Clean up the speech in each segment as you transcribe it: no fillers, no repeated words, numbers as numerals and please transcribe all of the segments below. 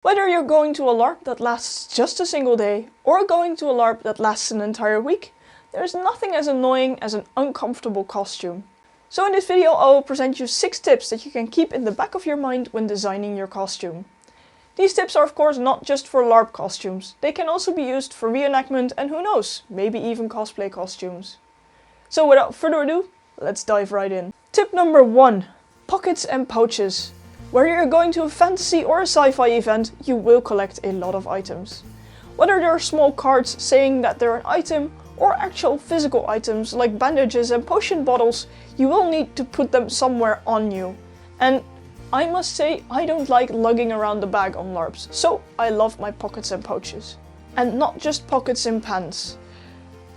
Whether you're going to a LARP that lasts just a single day, or going to a LARP that lasts an entire week, there's nothing as annoying as an uncomfortable costume. So in this video I will present you 6 tips that you can keep in the back of your mind when designing your costume. These tips are of course not just for LARP costumes, they can also be used for reenactment and who knows, maybe even cosplay costumes. So without further ado, let's dive right in. Tip number 1. Pockets and pouches. Whether you're going to a fantasy or a sci-fi event, you will collect a lot of items. Whether they're small cards saying that they're an item, or actual physical items like bandages and potion bottles, you will need to put them somewhere on you. And I must say, I don't like lugging around the bag on LARPs, so I love my pockets and pouches. And not just pockets in pants.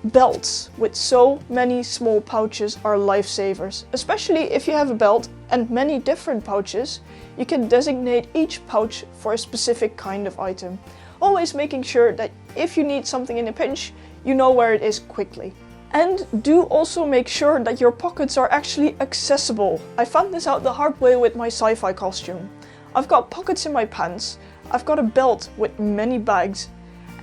Belts with so many small pouches are lifesavers, especially if you have a belt and many different pouches. You can designate each pouch for a specific kind of item, always making sure that if you need something in a pinch, you know where it is quickly. And do also make sure that your pockets are actually accessible. I found this out the hard way with my sci-fi costume. I've got pockets in my pants, I've got a belt with many bags,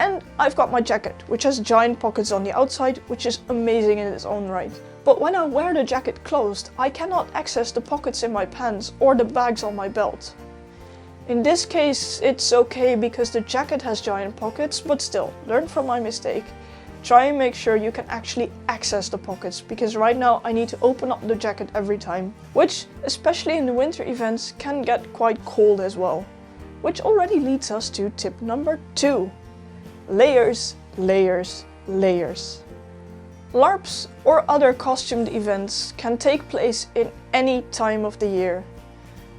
and I've got my jacket, which has giant pockets on the outside, which is amazing in its own right. But when I wear the jacket closed, I cannot access the pockets in my pants or the bags on my belt. In this case, it's okay because the jacket has giant pockets, but still, learn from my mistake. Try and make sure you can actually access the pockets, because right now I need to open up the jacket every time, which, especially in the winter events, can get quite cold as well. Which already leads us to tip number 2. Layers, layers, layers. LARPs or other costumed events can take place in any time of the year.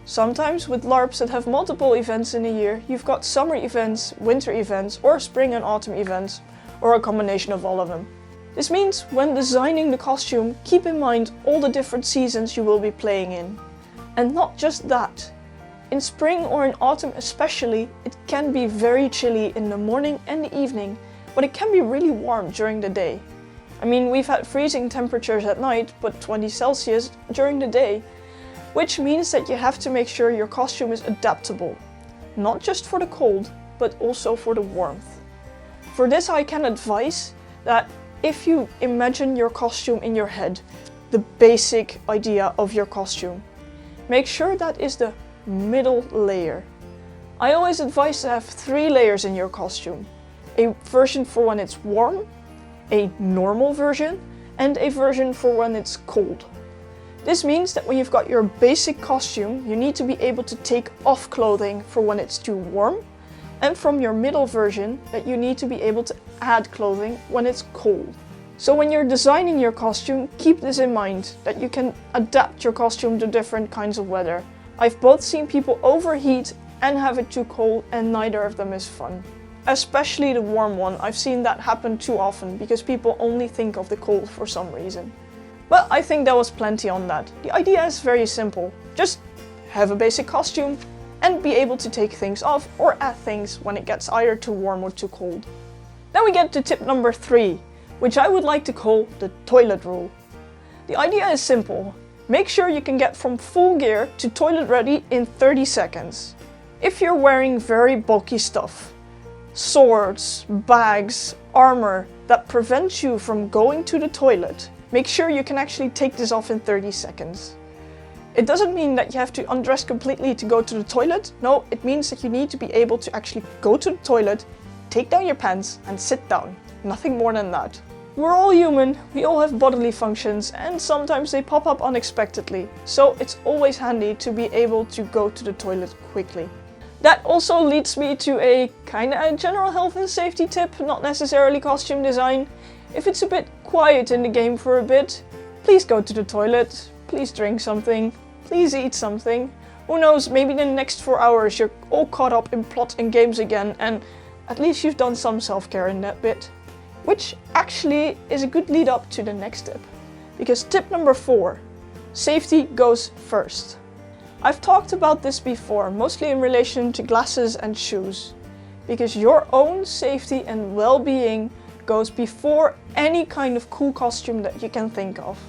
Sometimes with LARPs that have multiple events in a year, you've got summer events, winter events, or spring and autumn events, or a combination of all of them. This means when designing the costume, keep in mind all the different seasons you will be playing in. And not just that. In spring or in autumn especially, it can be very chilly in the morning and the evening, but it can be really warm during the day. I mean, we've had freezing temperatures at night, but 20 Celsius during the day, which means that you have to make sure your costume is adaptable, not just for the cold, but also for the warmth. For this I can advise that if you imagine your costume in your head, the basic idea of your costume, make sure that is the middle layer. I always advise to have 3 layers in your costume. A version for when it's warm, a normal version, and a version for when it's cold. This means that when you've got your basic costume, you need to be able to take off clothing for when it's too warm, and from your middle version that you need to be able to add clothing when it's cold. So when you're designing your costume, keep this in mind, that you can adapt your costume to different kinds of weather. I've both seen people overheat and have it too cold, and neither of them is fun. Especially the warm one, I've seen that happen too often because people only think of the cold for some reason. But I think there was plenty on that. The idea is very simple. Just have a basic costume and be able to take things off or add things when it gets either too warm or too cold. Then we get to tip number 3, which I would like to call the toilet rule. The idea is simple. Make sure you can get from full gear to toilet ready in 30 seconds. If you're wearing very bulky stuff, swords, bags, armor that prevents you from going to the toilet, make sure you can actually take this off in 30 seconds. It doesn't mean that you have to undress completely to go to the toilet. No, it means that you need to be able to actually go to the toilet, take down your pants and sit down. Nothing more than that. We're all human, we all have bodily functions, and sometimes they pop up unexpectedly, so it's always handy to be able to go to the toilet quickly. That also leads me to a kinda general health and safety tip, not necessarily costume design. If it's a bit quiet in the game for a bit, please go to the toilet, please drink something, please eat something. Who knows, maybe in the next 4 hours you're all caught up in plot and games again, and at least you've done some self-care in that bit. Which actually is a good lead up to the next tip. Because tip number 4, safety goes first. I've talked about this before, mostly in relation to glasses and shoes. Because your own safety and well-being goes before any kind of cool costume that you can think of.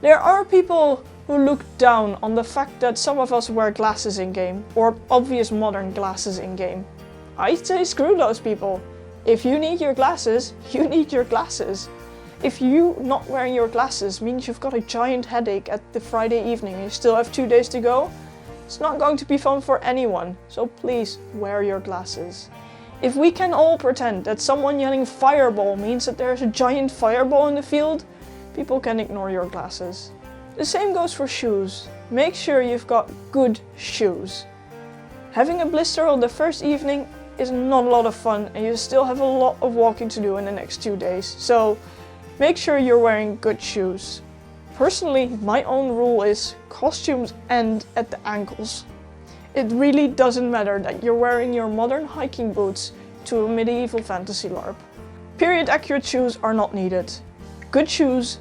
There are people who look down on the fact that some of us wear glasses in-game, or obvious modern glasses in-game. I say screw those people. If you need your glasses, you need your glasses. If you not wearing your glasses means you've got a giant headache at the Friday evening and you still have 2 days to go, it's not going to be fun for anyone, so please wear your glasses. If we can all pretend that someone yelling fireball means that there's a giant fireball in the field, people can ignore your glasses. The same goes for shoes. Make sure you've got good shoes. Having a blister on the first evening is not a lot of fun and you still have a lot of walking to do in the next 2 days, so make sure you're wearing good shoes. Personally, my own rule is costumes end at the ankles. It really doesn't matter that you're wearing your modern hiking boots to a medieval fantasy LARP. Period accurate shoes are not needed. Good shoes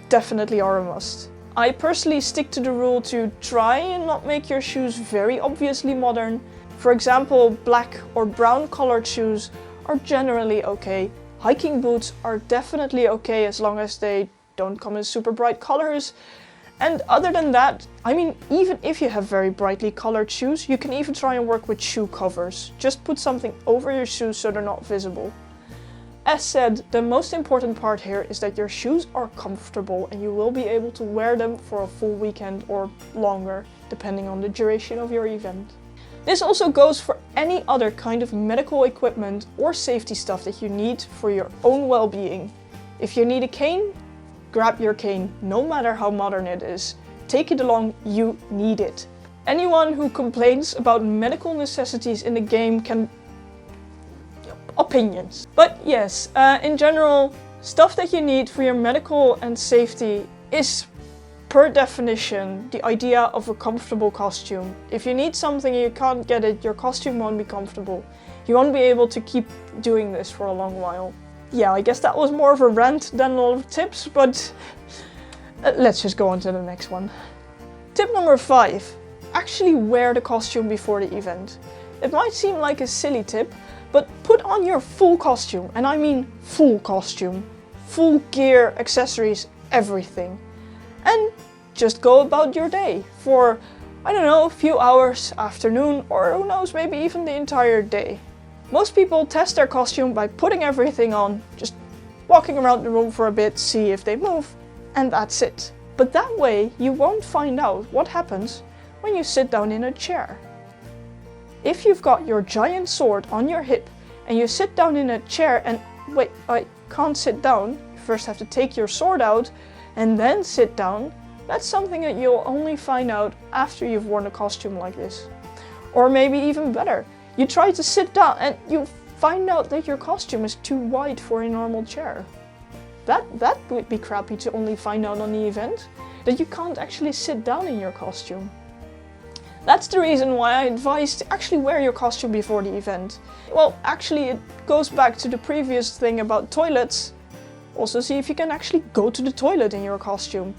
definitely are a must. I personally stick to the rule to try and not make your shoes very obviously modern. For example, black or brown colored shoes are generally okay. Hiking boots are definitely okay as long as they don't come in super bright colors. And other than that, I mean, even if you have very brightly colored shoes, you can even try and work with shoe covers. Just put something over your shoes so they're not visible. As said, the most important part here is that your shoes are comfortable and you will be able to wear them for a full weekend or longer, depending on the duration of your event. This also goes for any other kind of medical equipment or safety stuff that you need for your own well-being. If you need a cane, grab your cane, no matter how modern it is. Take it along, you need it. Anyone who complains about medical necessities in the game can... opinions. But yes, in general, stuff that you need for your medical and safety is, per definition, the idea of a comfortable costume. If you need something and you can't get it, your costume won't be comfortable. You won't be able to keep doing this for a long while. Yeah, I guess that was more of a rant than a lot of tips, but let's just go on to the next one. Tip number 5. Actually wear the costume before the event. It might seem like a silly tip, but put on your full costume, and I mean full costume. Full gear, accessories, everything. And just go about your day for, I don't know, a few hours, afternoon, or who knows, maybe even the entire day. Most people test their costume by putting everything on, just walking around the room for a bit, see if they move, and that's it. But that way you won't find out what happens when you sit down in a chair. If you've got your giant sword on your hip and you sit down in a chair and wait, I can't sit down, you first have to take your sword out and then sit down, that's something that you'll only find out after you've worn a costume like this. Or maybe even better, you try to sit down and you find out that your costume is too wide for a normal chair. That would be crappy to only find out on the event, that you can't actually sit down in your costume. That's the reason why I advise to actually wear your costume before the event. Well, actually it goes back to the previous thing about toilets. Also see if you can actually go to the toilet in your costume.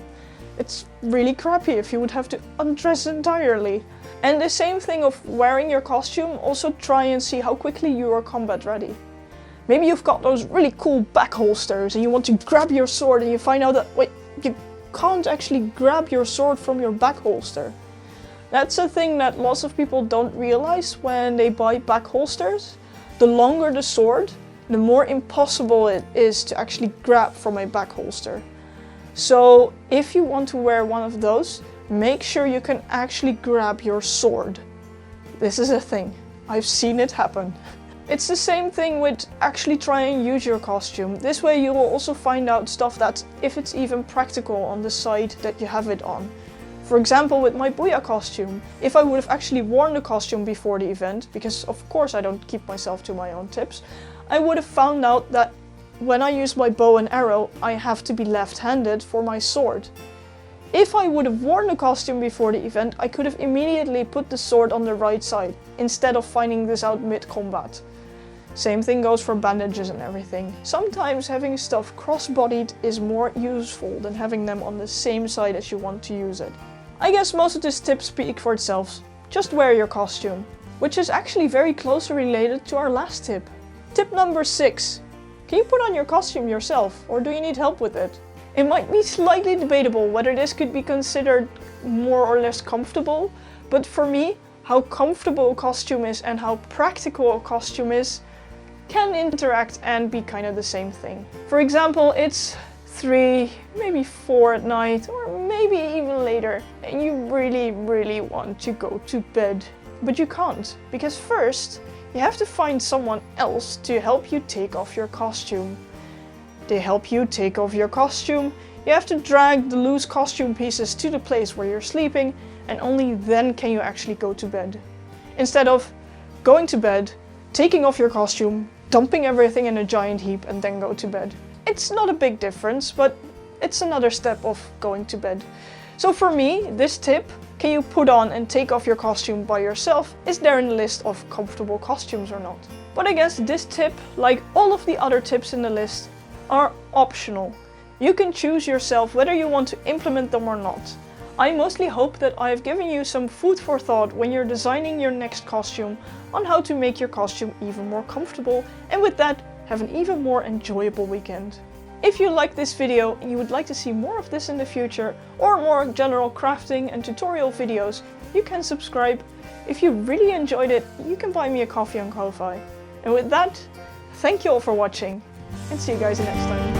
It's really crappy if you would have to undress entirely. And the same thing of wearing your costume, also try and see how quickly you are combat ready. Maybe you've got those really cool back holsters and you want to grab your sword and you find out that, wait, you can't actually grab your sword from your back holster. That's a thing that lots of people don't realize when they buy back holsters. The longer the sword, the more impossible it is to actually grab from a back holster. So if you want to wear one of those, make sure you can actually grab your sword. This is a thing. I've seen it happen. It's the same thing with actually trying to use your costume. This way you will also find out stuff that, if it's even practical on the side that you have it on. For example, with my Booyah costume, if I would have actually worn the costume before the event, because of course I don't keep myself to my own tips, I would have found out that when I use my bow and arrow, I have to be left-handed for my sword. If I would have worn the costume before the event, I could have immediately put the sword on the right side, instead of finding this out mid-combat. Same thing goes for bandages and everything. Sometimes having stuff cross-bodied is more useful than having them on the same side as you want to use it. I guess most of these tips speak for itself. Just wear your costume. Which is actually very closely related to our last tip. Tip number 6. Can you put on your costume yourself, or do you need help with it? It might be slightly debatable whether this could be considered more or less comfortable, but for me, how comfortable a costume is and how practical a costume is can interact and be kind of the same thing. For example, it's 3, maybe 4 at night, or maybe even later, and you really want to go to bed. But you can't, because first you have to find someone else to help you take off your costume. They help you take off your costume, you have to drag the loose costume pieces to the place where you're sleeping, and only then can you actually go to bed. Instead of going to bed, taking off your costume, dumping everything in a giant heap and then go to bed. It's not a big difference, but it's another step of going to bed. So for me, this tip, can you put on and take off your costume by yourself, is there in the list of comfortable costumes or not? But I guess this tip, like all of the other tips in the list, are optional. You can choose yourself whether you want to implement them or not. I mostly hope that I have given you some food for thought when you're designing your next costume on how to make your costume even more comfortable, and with that, have an even more enjoyable weekend. If you like this video and you would like to see more of this in the future, or more general crafting and tutorial videos, you can subscribe. If you really enjoyed it, you can buy me a coffee on Ko-fi. And with that, thank you all for watching, and see you guys next time.